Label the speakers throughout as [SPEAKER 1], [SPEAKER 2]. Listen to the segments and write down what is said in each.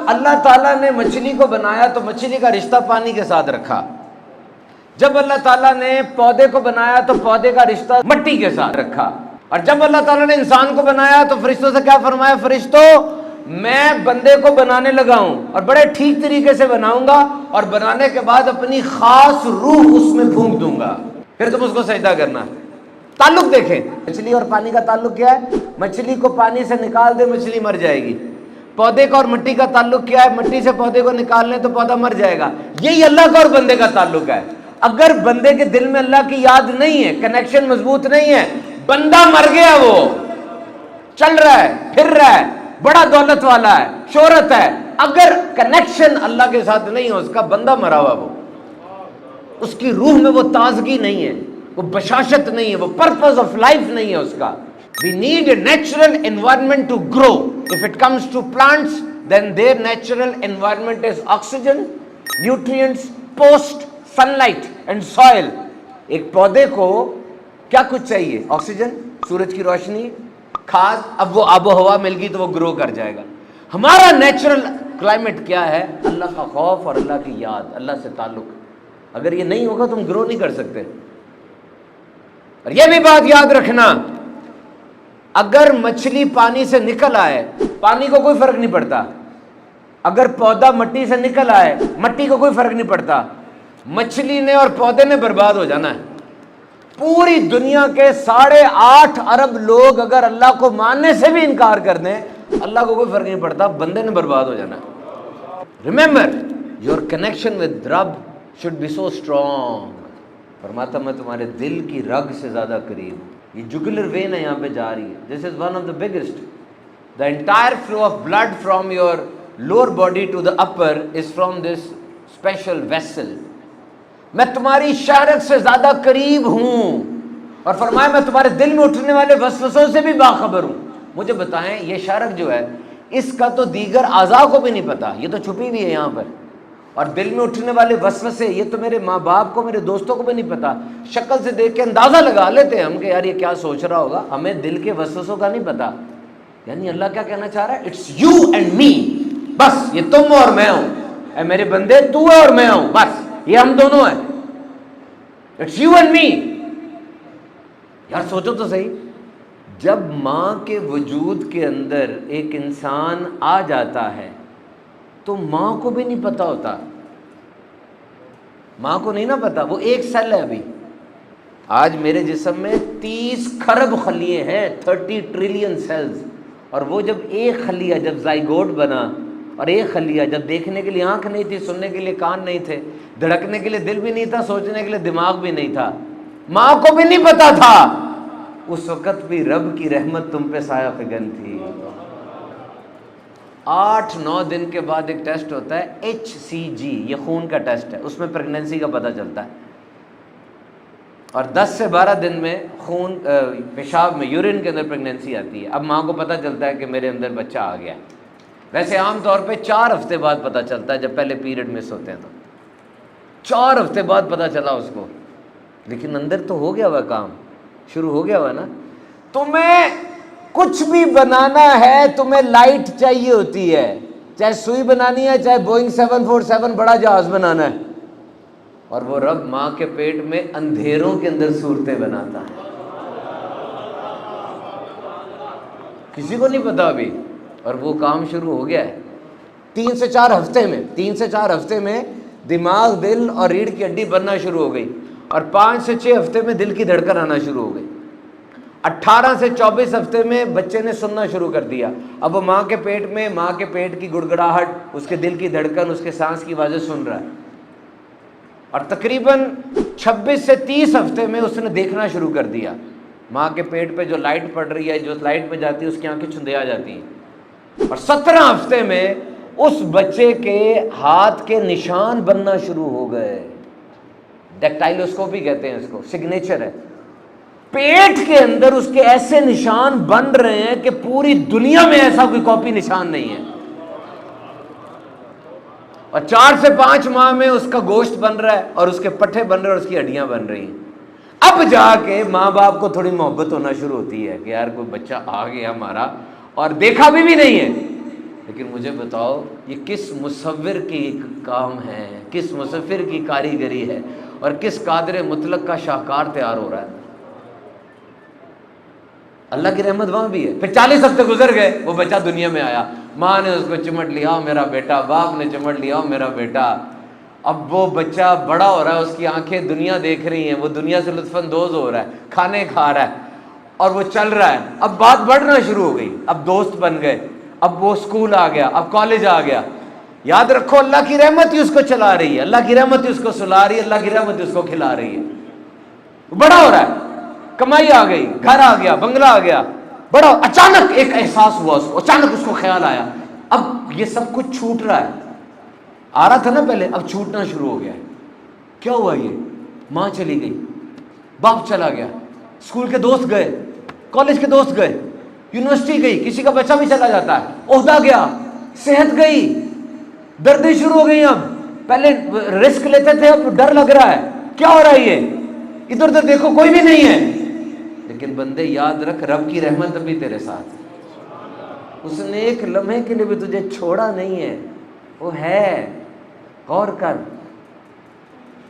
[SPEAKER 1] اللہ تعالیٰ نے مچھلی کو بنایا تو مچھلی کا رشتہ پانی کے ساتھ رکھا. جب اللہ تعالیٰ نے پودے کو بنایا تو پودے کا رشتہ مٹی کے ساتھ رکھا. اور جب اللہ تعالیٰ نے انسان کو بنایا تو فرشتوں سے کیا فرمایا؟ فرشتوں میں بندے کو بنانے لگا ہوں اور بڑے ٹھیک طریقے سے بناؤں گا اور بنانے کے بعد اپنی خاص روح اس میں پھونک دوں گا, پھر تم اس کو سجدہ کرنا. تعلق دیکھیں, مچھلی اور پانی کا تعلق کیا ہے؟ مچھلی کو پانی سے نکال دے مچھلی مر جائے گی. پودے کا اور مٹی کا تعلق کیا ہے؟ مٹی سے پودے کو نکال لیں تو پودا مر جائے گا. یہی اللہ کا اور بندے کا تعلق ہے. اگر بندے کے دل میں اللہ کی یاد نہیں ہے, کنیکشن مضبوط نہیں ہے, بندہ مر گیا, وہ چل رہا ہے, پھر رہا ہے, بڑا دولت والا ہے, شہرت ہے, اگر کنیکشن اللہ کے ساتھ نہیں ہے اس کا, بندہ مرا ہوا, وہ اس کی روح میں وہ تازگی نہیں ہے, وہ بشاشت نہیں ہے, وہ پرپز آف لائف نہیں ہے اس کا. We need a natural environment to grow. If it comes to plants, then their natural environment is oxygen, nutrients, post, sunlight and soil. ایک پودے کو کیا کچھ چاہیے؟ آکسیجن, سورج کی روشنی, کھاد. اب وہ آب و ہوا مل گئی تو وہ گرو کر جائے گا. ہمارا نیچرل کلائمیٹ کیا ہے؟ اللہ کا خوف اور اللہ کی یاد, اللہ سے تعلق. اگر یہ نہیں ہوگا تو ہم گرو نہیں کر سکتے. اور یہ بھی بات یاد رکھنا, اگر مچھلی پانی سے نکل آئے پانی کو کوئی فرق نہیں پڑتا, اگر پودا مٹی سے نکل آئے مٹی کو کوئی فرق نہیں پڑتا. مچھلی نے اور پودے نے برباد ہو جانا ہے. پوری دنیا کے 8.5 ارب لوگ اگر اللہ کو ماننے سے بھی انکار کر دیں, اللہ کو کوئی فرق نہیں پڑتا, بندے نے برباد ہو جانا ہے. ریممبر یور کنیکشن ود رب شوڈ بی سو اسٹرانگ. فرماتا میں تمہارے دل کی رگ سے زیادہ قریب ہوں. یہ جگولر وین ہے, یہاں پہ جا رہی ہے. This is one of the biggest. The entire flow of blood from your lower body to the upper is from this special vessel. میں تمہاری شہرت سے زیادہ قریب ہوں. اور فرمایا میں تمہارے دل میں اٹھنے والے وسوسوں سے بھی باخبر ہوں. مجھے بتائیں, یہ شرک جو ہے اس کا تو دیگر اعضاء کو بھی نہیں پتا, یہ تو چھپی ہوئی ہے یہاں پر. اور دل میں اٹھنے والے وسوسے, یہ تو میرے ماں باپ کو, میرے دوستوں کو بھی نہیں پتا. شکل سے دیکھ کے اندازہ لگا لیتے ہیں ہم کہ یار یہ کیا سوچ رہا ہوگا, ہمیں دل کے وسوسوں کا نہیں پتا. یعنی اللہ کیا کہنا چاہ رہا ہے؟ It's you and me. بس یہ تم اور میں ہوں. اے میرے بندے, تو ہے اور میں ہوں, بس یہ ہم دونوں ہیں. It's you and me. یار سوچو تو صحیح, جب ماں کے وجود کے اندر ایک انسان آ جاتا ہے تو ماں کو بھی نہیں پتا ہوتا. ماں کو نہیں نا پتا, وہ ایک سیل ہے ابھی. آج میرے جسم میں 30 کھرب خلیے ہیں, 30 ٹریلین سیلز. اور وہ جب ایک خلیہ جب زائگوٹ بنا, اور ایک خلیہ جب دیکھنے کے لیے آنکھ نہیں تھی, سننے کے لیے کان نہیں تھے, دھڑکنے کے لیے دل بھی نہیں تھا, سوچنے کے لیے دماغ بھی نہیں تھا, ماں کو بھی نہیں پتا تھا, اس وقت بھی رب کی رحمت تم پہ سایہ فگن تھی. 8-9 دن کے بعد ایک ٹیسٹ ہوتا ہے HCG, یہ خون کا ٹیسٹ ہے, اس میں پریگننسی کا پتہ چلتا ہے. اور 10 سے 12 دن میں خون پیشاب میں, یورین کے اندر پریگننسی آتی ہے. اب ماں کو پتہ چلتا ہے کہ میرے اندر بچہ آ گیا. ویسے عام طور پہ 4 ہفتے بعد پتہ چلتا ہے, جب پہلے پیریڈ مس ہوتے ہیں تو 4 ہفتے بعد پتہ چلا اس کو. لیکن اندر تو ہو گیا ہوا کام, شروع ہو گیا ہوا نا. تمہیں کچھ بھی بنانا ہے, تمہیں لائٹ چاہیے ہوتی ہے, چاہے سوئی بنانی ہے, چاہے بوئنگ 747 بڑا جہاز بنانا ہے. اور وہ رب ماں کے پیٹ میں اندھیروں کے اندر صورتیں بناتا ہے. کسی کو نہیں پتا ابھی, اور وہ کام شروع ہو گیا ہے. 3 سے 4 ہفتے میں دماغ, دل اور ریڑھ کی ہڈی بننا شروع ہو گئی, اور 5 سے 6 ہفتے میں دل کی دھڑکن آنا شروع ہو گئی. 18 سے 24 ہفتے میں بچے نے سننا شروع کر دیا. اب وہ ماں کے پیٹ میں, ماں کے پیٹ کی گڑگڑاہٹ, اس کے دل کی دھڑکن, اس کے سانس کی آوازیں سن رہا ہے. اور تقریباً 26 سے 30 ہفتے میں اس نے دیکھنا شروع کر دیا. ماں کے پیٹ پہ جو لائٹ پڑ رہی ہے, جو لائٹ پہ جاتی ہے اس کی آنکھیں چندیا جاتی ہیں. اور 17 ہفتے میں اس بچے کے ہاتھ کے نشان بننا شروع ہو گئے. ڈیکٹائلوسکوپی کہتے ہیں اس کو, سگنیچر ہے. پیٹ کے اندر اس کے ایسے نشان بن رہے ہیں کہ پوری دنیا میں ایسا کوئی کاپی نشان نہیں ہے. اور 4 سے 5 ماہ میں اس کا گوشت بن رہا ہے, اور اس کے پٹھے بن رہے ہیں, اور اس کی ہڈیاں بن رہی ہیں. اب جا کے ماں باپ کو تھوڑی محبت ہونا شروع ہوتی ہے کہ یار کوئی بچہ آ گیا ہمارا, اور دیکھا بھی نہیں ہے. لیکن مجھے بتاؤ یہ کس مصور کی کام ہے، کس مصور کی کاریگری ہے، اور کس قادر مطلق کا شاہکار تیار ہو رہا ہے؟ اللہ کی رحمت وہاں بھی ہے۔ پھر 40 ہفتے گزر گئے، وہ بچہ دنیا میں آیا، ماں نے اس کو چمٹ لیا میرا بیٹا، باپ نے چمٹ لیا میرا بیٹا۔ اب وہ بچہ بڑا ہو رہا ہے، اس کی آنکھیں دنیا دیکھ رہی ہیں، وہ دنیا سے لطف اندوز ہو رہا ہے، کھانے کھا رہا ہے، اور وہ چل رہا ہے۔ اب بات بڑھنا شروع ہو گئی، اب دوست بن گئے، اب وہ اسکول آ گیا، اب کالج آ گیا۔ یاد رکھو اللہ کی رحمت ہی اس کو چلا رہی ہے، اللہ کی رحمت ہی اس کو سلا رہی ہے، اللہ کی رحمت ہی اس کو کھلا رہی ہے۔ بڑا ہو رہا ہے، کمائی آ گئی، گھر آ گیا، بنگلہ آ گیا، بڑا اچانک ایک احساس ہوا اس کو، اچانک اس کو خیال آیا اب یہ سب کچھ چھوٹ رہا ہے، آ رہا تھا نا پہلے، اب چھوٹنا شروع ہو گیا ہے۔ کیا ہوا؟ یہ ماں چلی گئی، باپ چلا گیا، اسکول کے دوست گئے، کالج کے دوست گئے، یونیورسٹی گئی، کسی کا بچہ بھی چلا جاتا ہے، عہدہ گیا، صحت گئی، دردیں شروع ہو گئی۔ اب پہلے رسک لیتے تھے، اب ڈر لگ رہا ہے، کیا ہو رہا ہے؟ یہ ادھر ادھر دیکھو کوئی بھی نہیں ہے، لیکن بندے یاد رکھ رب کی رحمت ابھی تیرے ساتھ ہے۔ اس نے ایک لمحے کے لیے بھی تجھے چھوڑا نہیں ہے، وہ ہے۔ غور کر،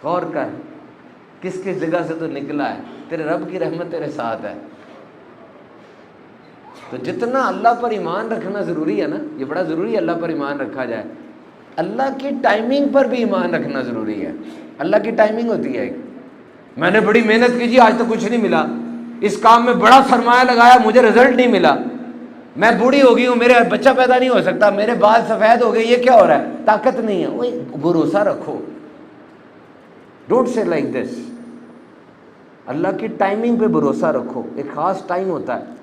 [SPEAKER 1] غور کر کس کس جگہ سے تو نکلا ہے، تیرے رب کی رحمت تیرے ساتھ ہے۔ تو جتنا اللہ پر ایمان رکھنا ضروری ہے نا، یہ بڑا ضروری ہے اللہ پر ایمان رکھا جائے، اللہ کی ٹائمنگ پر بھی ایمان رکھنا ضروری ہے۔ اللہ کی ٹائمنگ ہوتی ہے ایک، میں نے بڑی محنت کی جی آج تک کچھ نہیں ملا، اس کام میں بڑا سرمایہ لگایا مجھے رزلٹ نہیں ملا، میں بوڑھی ہو گئی ہوں میرے بچہ پیدا نہیں ہو سکتا، میرے بال سفید ہو گئے، یہ کیا ہو رہا ہے؟ طاقت نہیں ہے۔ وہ بھروسہ رکھو، ڈونٹ سے لائک دس، اللہ کی ٹائمنگ پہ بھروسہ رکھو، ایک خاص ٹائم ہوتا ہے۔